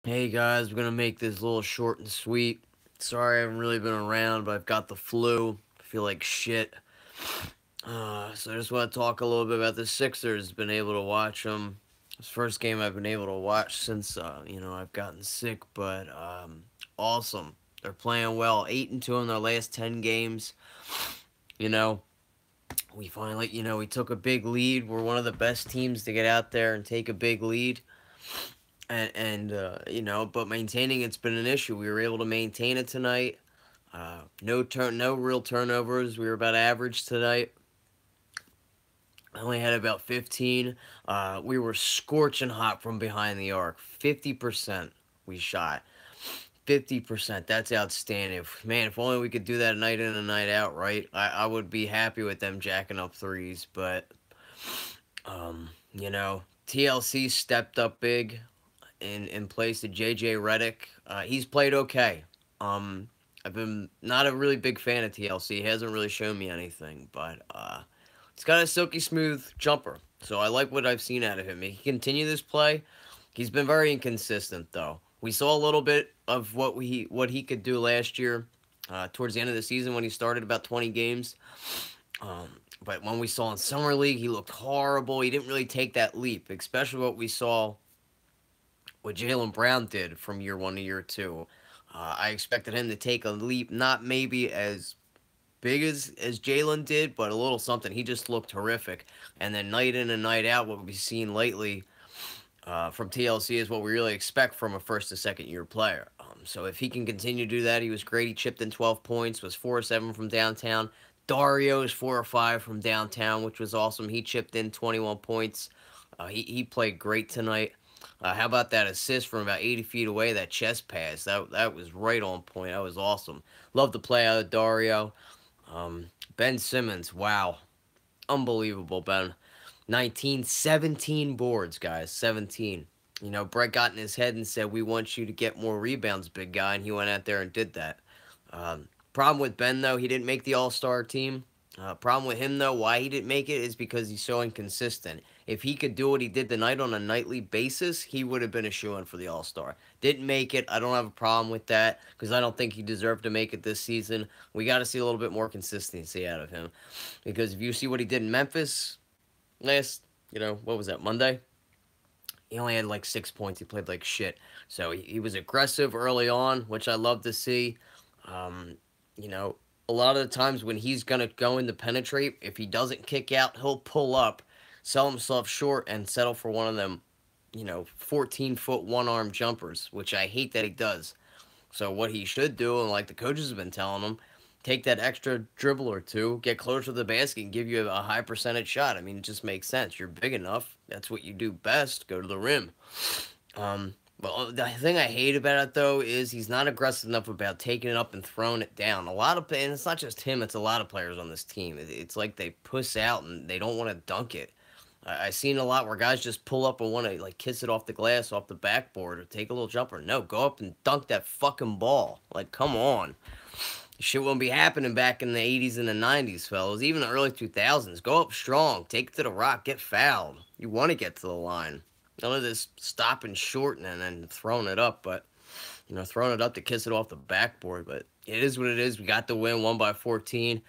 Hey guys, we're gonna make this a little short and sweet. Sorry I haven't really been around, but I've got the flu. I feel like shit. So I just want to talk a little bit about the Sixers. Been able to watch them. It's the first game I've been able to watch since I've gotten sick. But awesome. They're playing well. 8-2 in their last 10 games. You know, we finally we took a big lead. We're one of the best teams to get out there and take a big lead. But maintaining it's been an issue. We were able to maintain it tonight. No real turnovers. We were about average tonight. I only had about 15. We were scorching hot from behind the arc. 50% we shot. 50%. That's outstanding. Man, if only we could do that night in and night out, right? I would be happy with them jacking up threes, but TLC stepped up big in place of JJ Redick. He's played okay. Um, I've been not a really big fan of TLC. He hasn't really shown me anything, but he's got a silky smooth jumper. So I like what I've seen out of him. He can continue this play. He's been very inconsistent though. We saw a little bit of what he could do last year, towards the end of the season when he started about 20 games. Um, but when we saw in summer league, he looked horrible. He didn't really take that leap, especially what Jaylen Brown did from year one to year two. I expected him to take a leap, not maybe as big as Jalen did, but a little something. He just looked horrific. And then night in and night out, what we've seen lately from TLC is what we really expect from a first and second year player. So if he can continue to do that, he was great. He chipped in 12 points, was 4 or 7 from downtown. Dario is 4 or 5 from downtown, which was awesome. He chipped in 21 points. He played great tonight. How about that assist from about 80 feet away? That chest pass, that was right on point. That was awesome. Love the play out of Dario. Ben Simmons, wow, unbelievable, Ben. 19, 17 boards, guys, 17. Brett got in his head and said, "We want you to get more rebounds, big guy," and he went out there and did that. Problem with Ben, though, he didn't make the All-Star team. Problem with him, though, why he didn't make it is because he's so inconsistent. If he could do what he did tonight on a nightly basis, he would have been a shoo-in for the All-Star. Didn't make it. I don't have a problem with that because I don't think he deserved to make it this season. We got to see a little bit more consistency out of him because if you see what he did in Memphis last, what was that, Monday? He only had like 6 points. He played like shit. So he was aggressive early on, which I love to see. Um, you know, a lot of the times when he's going to go in to penetrate, if he doesn't kick out, he'll pull up, sell himself short, and settle for one of them, 14-foot one-arm jumpers, which I hate that he does. So what he should do, and like the coaches have been telling him, take that extra dribble or two, get closer to the basket, and give you a high percentage shot. I mean, it just makes sense. You're big enough. That's what you do best. Go to the rim. Well, the thing I hate about it though is he's not aggressive enough about taking it up and throwing it down. And it's not just him; it's a lot of players on this team. It's like they puss out and they don't want to dunk it. I seen a lot where guys just pull up and want to like kiss it off the glass, off the backboard, or take a little jumper. No, go up and dunk that fucking ball. Like, come on. Shit won't be happening back in the 80s and the 90s, fellas. Even the early 2000s. Go up strong. Take it to the rock. Get fouled. You want to get to the line. None of this stopping short and then throwing it up, but, throwing it up to kiss it off the backboard. But it is what it is. We got the win, won by 14,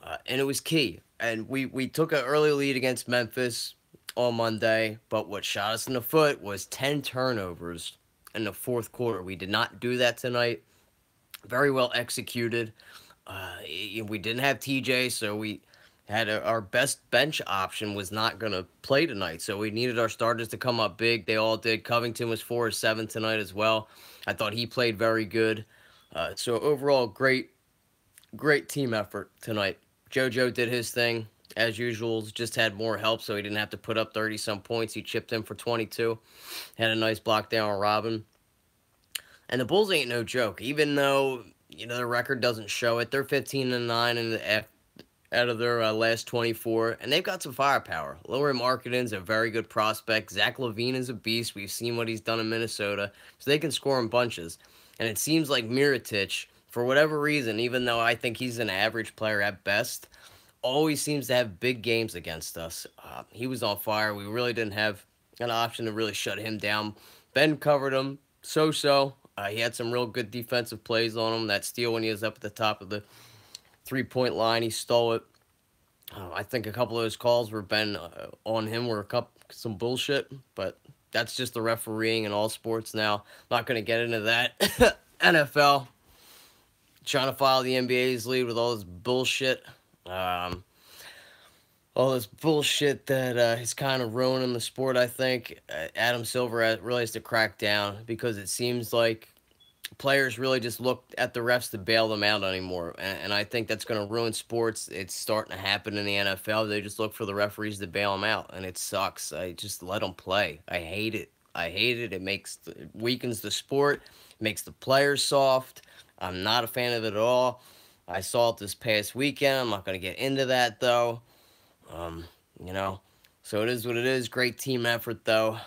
and it was key. And we took an early lead against Memphis on Monday, but what shot us in the foot was 10 turnovers in the fourth quarter. We did not do that tonight. Very well executed. We didn't have TJ, so we had our best bench option was not going to play tonight. So we needed our starters to come up big. They all did. Covington was 4 or 7 tonight as well. I thought he played very good. So overall, great team effort tonight. JoJo did his thing as usual. Just had more help, so he didn't have to put up 30-some points. He chipped in for 22. Had a nice block down on Robin. And the Bulls ain't no joke. Even though the record doesn't show it, they're 15-9 in the out of their last 24, and they've got some firepower. Lauri Markkanen's a very good prospect. Zach LaVine is a beast. We've seen what he's done in Minnesota, so they can score in bunches. And it seems like Mirotic, for whatever reason, even though I think he's an average player at best, always seems to have big games against us. He was on fire. We really didn't have an option to really shut him down. Ben covered him so-so. He had some real good defensive plays on him. That steal when he was up at the top of the three-point line, he stole it. I think a couple of those calls were been on him were some bullshit, but that's just the refereeing in all sports now. Not going to get into that. NFL trying to follow the NBA's lead with all this bullshit. Um, all this bullshit that is kind of ruining the sport, I think. Adam Silver really has to crack down because it seems like players really just look at the refs to bail them out anymore. And I think that's going to ruin sports. It's starting to happen in the NFL. They just look for the referees to bail them out, and it sucks. I just let them play. I hate it. I hate it. It weakens the sport, makes the players soft. I'm not a fan of it at all. I saw it this past weekend. I'm not going to get into that, though. Um, you know, so it is what it is. Great team effort, though.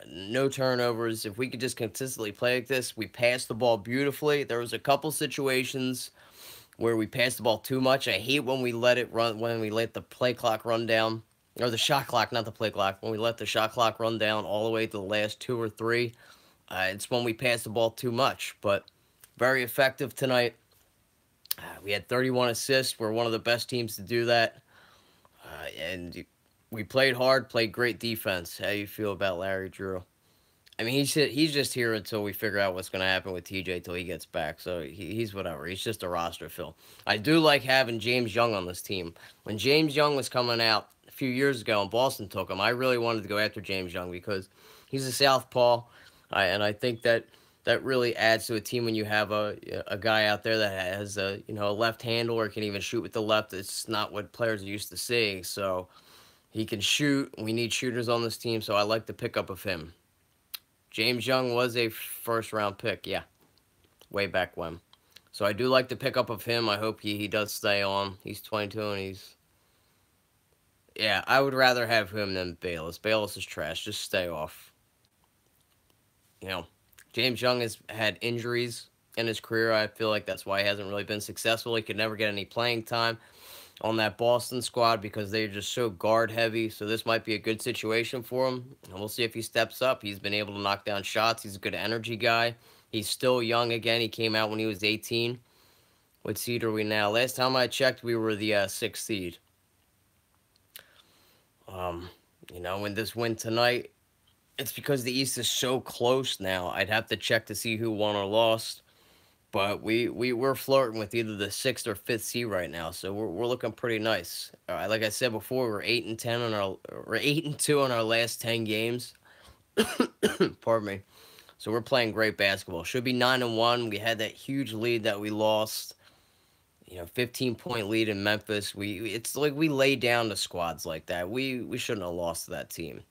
No turnovers. If we could just consistently play like this, we passed the ball beautifully. There was a couple situations where we passed the ball too much. I hate when we let it run, when we let the play clock run down, or the shot clock, not the play clock. When we let the shot clock run down all the way to the last two or three, it's when we pass the ball too much. But very effective tonight. We had 31 assists. We're one of the best teams to do that. And we played hard, played great defense. How do you feel about Larry Drew? I mean, he's just here until we figure out what's going to happen with TJ till he gets back. So he's whatever. He's just a roster fill. I do like having James Young on this team. When James Young was coming out a few years ago and Boston took him, I really wanted to go after James Young because he's a southpaw, and I think that really adds to a team when you have a guy out there that has a left handle or can even shoot with the left. It's not what players are used to seeing. So he can shoot. We need shooters on this team, so I like the pickup of him. James Young was a first-round pick, yeah, way back when. So I do like the pickup of him. I hope he does stay on. He's 22 and yeah, I would rather have him than Bayless. Bayless is trash. Just stay off. You know, James Young has had injuries in his career. I feel like that's why he hasn't really been successful. He could never get any playing time on that Boston squad because they're just so guard heavy. So this might be a good situation for him. And we'll see if he steps up. He's been able to knock down shots. He's a good energy guy. He's still young again. He came out when he was 18. What seed are we now? Last time I checked, we were the sixth seed. When this win tonight, it's because the East is so close now. I'd have to check to see who won or lost. But we're flirting with either the sixth or fifth seed right now, so we're looking pretty nice. Like I said before, we're 8-2 on our last 10 games. Pardon me. So we're playing great basketball. Should be 9-1. We had that huge lead that we lost. 15-point lead in Memphis. It's like we lay down to squads like that. We shouldn't have lost to that team.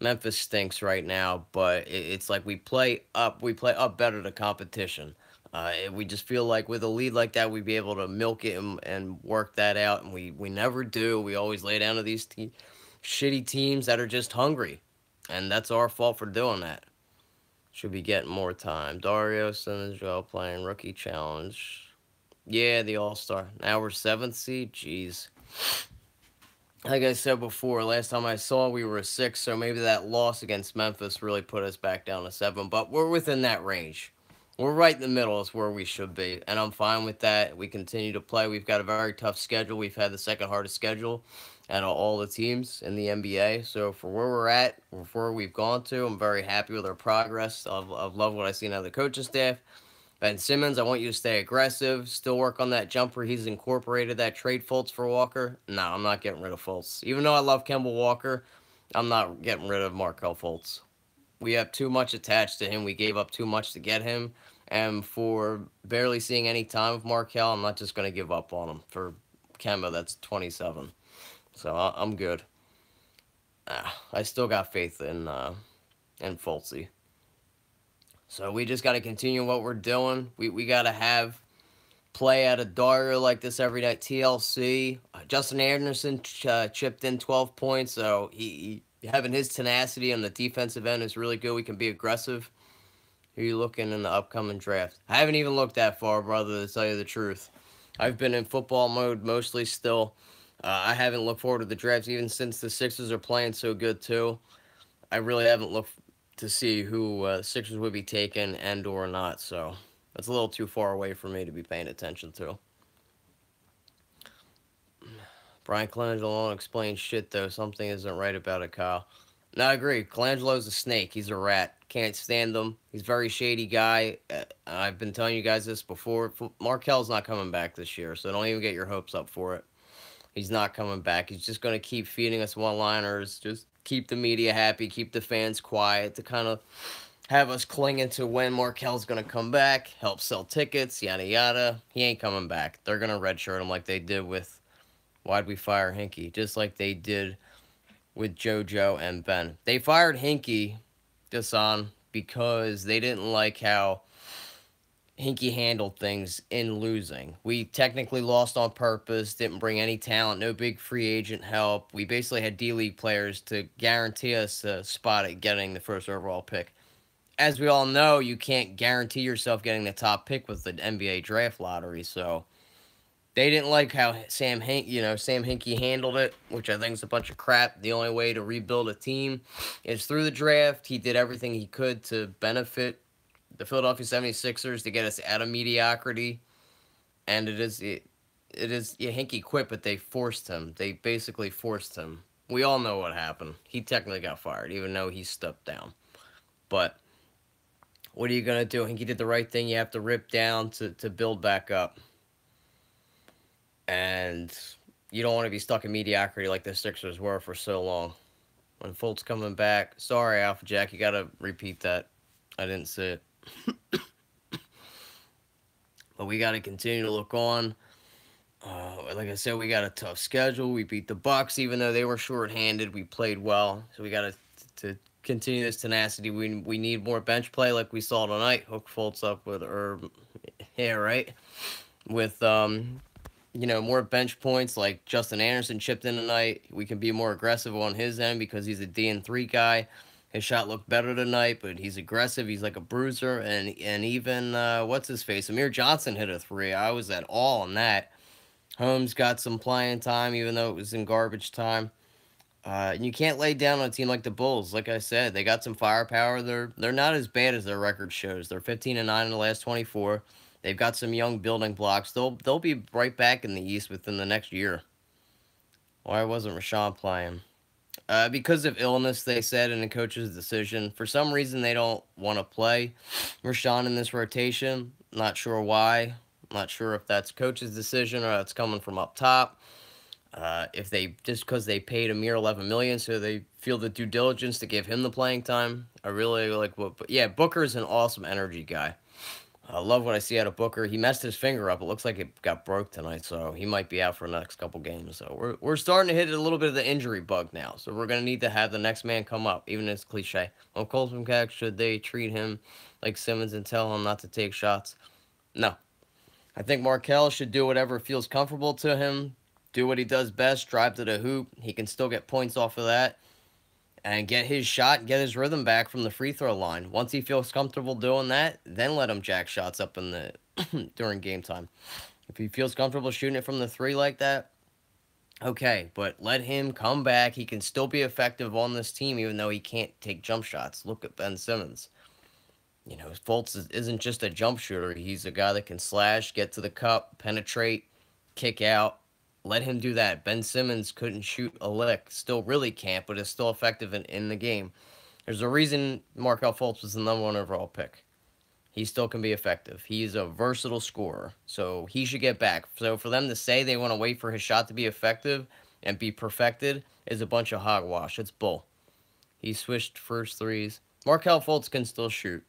Memphis stinks right now, but it's like we play up better to competition. We just feel like with a lead like that, we'd be able to milk it and work that out, and we never do. We always lay down to these shitty teams that are just hungry, and that's our fault for doing that. Should be getting more time. Dario Simmons playing rookie challenge. Yeah, the All-Star. Now we're 7th seed. Jeez. Like I said before, last time I saw we were a 6, so maybe that loss against Memphis really put us back down to 7, but we're within that range. We're right in the middle is where we should be, and I'm fine with that. We continue to play. We've got a very tough schedule. We've had the second hardest schedule out of all the teams in the NBA, so for where we're at, for where we've gone to, I'm very happy with our progress. I've loved what I've seen out of the coaching staff. Ben Simmons, I want you to stay aggressive. Still work on that jumper. He's incorporated that trade Fultz for Walker. No, I'm not getting rid of Fultz. Even though I love Kemba Walker, I'm not getting rid of Markelle Fultz. We have too much attached to him. We gave up too much to get him. And for barely seeing any time of Markelle, I'm not just going to give up on him. For Kemba, that's 27. So I'm good. I still got faith in Fultzy. So we just got to continue what we're doing. We got to have play out of Dario like this every night. TLC. Justin Anderson chipped in 12 points, so he having his tenacity on the defensive end is really good. We can be aggressive. Who are you looking in the upcoming draft? I haven't even looked that far, brother, to tell you the truth. I've been in football mode mostly still. I haven't looked forward to the drafts even since the Sixers are playing so good, too. I really haven't looked to see who Sixers would be taking and or not. So that's a little too far away for me to be paying attention to. Brian Colangelo won't explain shit though. Something isn't right about it, Kyle. No, I agree. Colangelo's a snake. He's a rat. Can't stand him. He's a very shady guy. I've been telling you guys this before. Markel's not coming back this year, so don't even get your hopes up for it. He's not coming back. He's just going to keep feeding us one-liners. Just keep the media happy. Keep the fans quiet to kind of have us clinging to when Markel's going to come back. Help sell tickets, yada, yada. He ain't coming back. They're going to redshirt him like they did with Why'd We Fire Hinkie? Just like they did with JoJo and Ben. They fired Hinkie, Desan, because they didn't like how Hinkie handled things in losing. We technically lost on purpose, didn't bring any talent, no big free agent help. We basically had D-League players to guarantee us a spot at getting the first overall pick. As we all know, you can't guarantee yourself getting the top pick with the NBA draft lottery, so they didn't like how Sam Hinkie handled it, which I think is a bunch of crap. The only way to rebuild a team is through the draft. He did everything he could to benefit the Philadelphia 76ers to get us out of mediocrity. And Hinkie quit, but they forced him. They basically forced him. We all know what happened. He technically got fired, even though he stepped down. But what are you going to do? Hinkie did the right thing. You have to rip down to build back up. And you don't want to be stuck in mediocrity like the Sixers were for so long. When Fultz coming back, sorry, Alpha Jack, you got to repeat that. I didn't see it. But we got to continue to look on. Like I said, we got a tough schedule. We beat the Bucks, even though they were shorthanded. We played well, so we got to continue this tenacity. We need more bench play, like we saw tonight. Hook Fultz up with Herb, yeah, right, with more bench points. Like Justin Anderson chipped in tonight. We can be more aggressive on his end because he's a D&3 guy. His shot looked better tonight, but he's aggressive. He's like a bruiser, and even what's his face? Amir Johnson hit a 3. I was at all on that. Holmes got some playing time, even though it was in garbage time. And you can't lay down on a team like the Bulls. Like I said, they got some firepower. They're not as bad as their record shows. They're 15-9 in the last 24. They've got some young building blocks. They'll be right back in the East within the next year. Why wasn't Rashawn playing? Because of illness, they said, and the coach's decision. For some reason, they don't want to play Rashawn in this rotation. Not sure why. Not sure if that's coach's decision or it's coming from up top. If they just because they paid Amir $11 million, so they feel the due diligence to give him the playing time. I really like what. Yeah, Booker's an awesome energy guy. I love what I see out of Booker. He messed his finger up. It looks like it got broke tonight, so he might be out for the next couple games. So we're starting to hit a little bit of the injury bug now. So we're going to need to have the next man come up, even if it's cliche. On Colton Cack, should they treat him like Simmons and tell him not to take shots? No. I think Markel should do whatever feels comfortable to him. Do what he does best, drive to the hoop. He can still get points off of that. And get his shot, get his rhythm back from the free throw line. Once he feels comfortable doing that, then let him jack shots up in the during game time. If he feels comfortable shooting it from the 3 like that, okay, but let him come back. He can still be effective on this team, even though he can't take jump shots. Look at Ben Simmons. Fultz isn't just a jump shooter. He's a guy that can slash, get to the cup, penetrate, kick out. Let him do that. Ben Simmons couldn't shoot a lick. Still really can't, but is still effective in the game. There's a reason Markel Fultz was the #1 overall pick. He still can be effective. He's a versatile scorer, so he should get back. So for them to say they want to wait for his shot to be effective and be perfected is a bunch of hogwash. It's bull. He switched first threes. Markel Fultz can still shoot.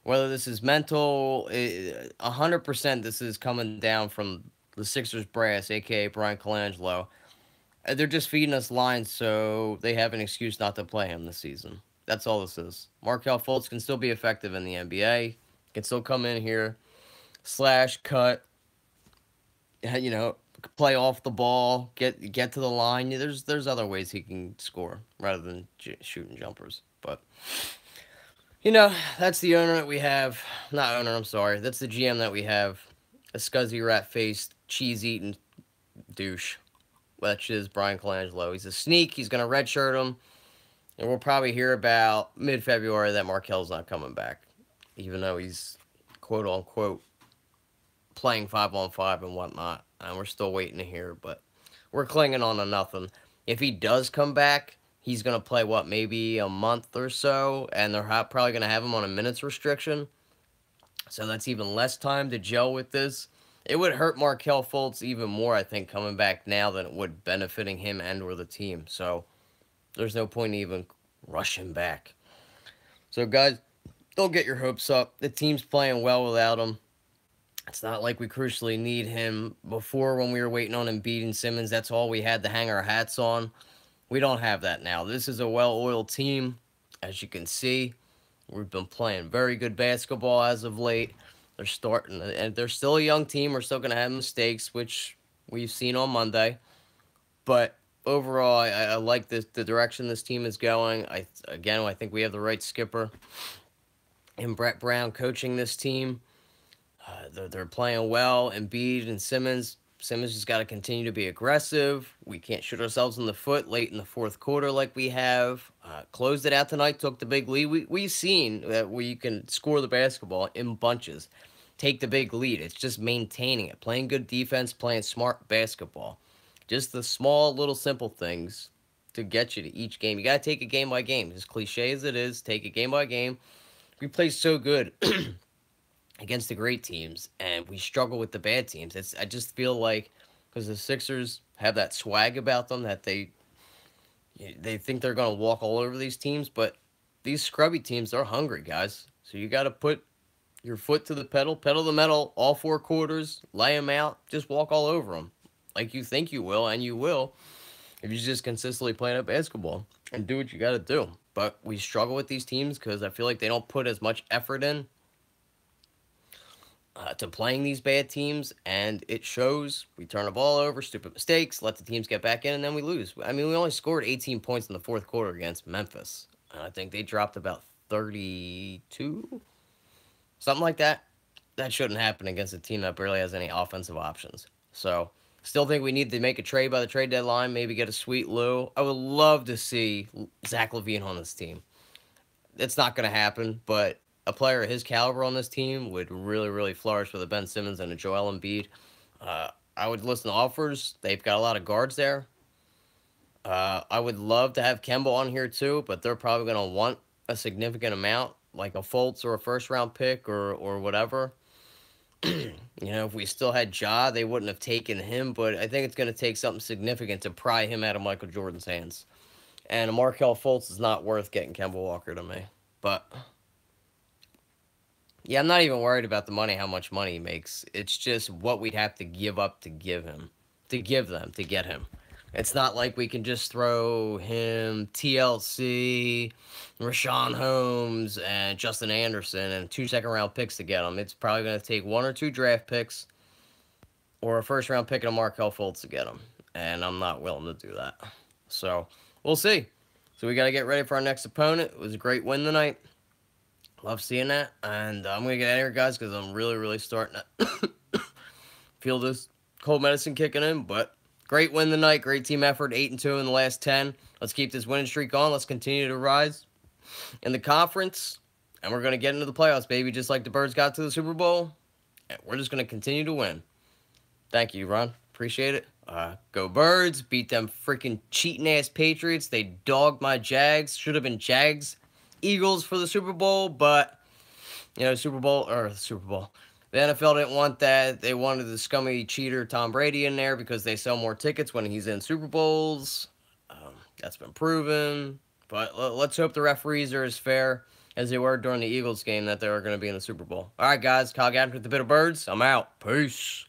Whether this is mental, 100% this is coming down from the Sixers brass, a.k.a. Brian Colangelo. They're just feeding us lines so they have an excuse not to play him this season. That's all this is. Markel Fultz can still be effective in the NBA. Can still come in here, slash, cut, play off the ball, get to the line. There's other ways he can score rather than shooting jumpers. But, that's the owner that we have. Not owner, I'm sorry. That's the GM that we have. A scuzzy, rat-faced, cheese-eating douche. Which is Brian Colangelo. He's a sneak. He's going to redshirt him. And we'll probably hear about mid-February that Markel's not coming back, even though he's quote-unquote playing 5-on-5 and whatnot. And we're still waiting to hear, but we're clinging on to nothing. If he does come back, he's going to play, what, maybe a month or so, and they're probably going to have him on a minutes restriction. So that's even less time to gel with this. It would hurt Markel Fultz even more, I think, coming back now than it would benefiting him and or the team. So there's no point in even rushing back. So, guys, don't get your hopes up. The team's playing well without him. It's not like we crucially need him. Before, when we were waiting on Embiid and Simmons, that's all we had to hang our hats on. We don't have that now. This is a well-oiled team, as you can see. We've been playing very good basketball as of late. They're starting, and they're still a young team. We're still going to have mistakes, which we've seen on Monday. But overall, I like the direction this team is going. I think we have the right skipper and Brett Brown coaching this team. They're playing well. Embiid and Simmons. Simmons just got to continue to be aggressive. We can't shoot ourselves in the foot late in the fourth quarter like we have. Closed it out tonight, took the big lead. We've seen that we can score the basketball in bunches, take the big lead. It's just maintaining it, playing good defense, playing smart basketball. Just the small, little, simple things to get you to each game. You got to take it game by game. As cliche as it is, take it game by game. We play so good against the great teams, and we struggle with the bad teams. I just feel like because the Sixers have that swag about them that they think they're going to walk all over these teams, but these scrubby teams are hungry, guys. So you got to put your foot to the pedal the metal, all four quarters, lay them out, just walk all over them like you think you will, and you will if you just consistently play up basketball and do what you got to do. But we struggle with these teams because I feel like they don't put as much effort in to playing these bad teams, and it shows. We turn the ball over, stupid mistakes, let the teams get back in, and then we lose. I mean, we only scored 18 points in the fourth quarter against Memphis, and I think they dropped about 32, something like that. That shouldn't happen against a team that barely has any offensive options. So, still think we need to make a trade by the trade deadline, maybe get a sweet Lou. I would love to see Zach LaVine on this team. It's not going to happen, but a player of his caliber on this team would really, really flourish with a Ben Simmons and a Joel Embiid. I would listen to offers. They've got a lot of guards there. I would love to have Kemba on here too, but they're probably going to want a significant amount, like a Fultz or a first-round pick or whatever. If we still had Ja, they wouldn't have taken him, but I think it's going to take something significant to pry him out of Michael Jordan's hands. And a Markel Fultz is not worth getting Kemba Walker to me. But yeah, I'm not even worried about the money, how much money he makes. It's just what we'd have to give up to give him, to give them, to get him. It's not like we can just throw him TLC, Rashawn Holmes, and Justin Anderson and 2 second-round picks to get him. It's probably going to take 1 or 2 draft picks or a first-round pick and a Markel Fultz to get him. And I'm not willing to do that. So, we'll see. So, we got to get ready for our next opponent. It was a great win tonight. Love seeing that. And I'm going to get out of here, guys, because I'm really, really starting to feel this cold medicine kicking in. But great win tonight. Great team effort. 8-2 in the last 10. Let's keep this winning streak on. Let's continue to rise in the conference. And we're going to get into the playoffs, baby, just like the Birds got to the Super Bowl. And we're just going to continue to win. Thank you, Ron. Appreciate it. Go Birds. Beat them freaking cheating-ass Patriots. They dogged my Jags. Should have been Jags Eagles for the Super Bowl, but Super Bowl. The NFL didn't want that. They wanted the scummy cheater Tom Brady in there because they sell more tickets when he's in Super Bowls. That's been proven. But let's hope the referees are as fair as they were during the Eagles game that they were going to be in the Super Bowl. All right, guys. Kyle Gaffner with the Bitter Birds. I'm out. Peace.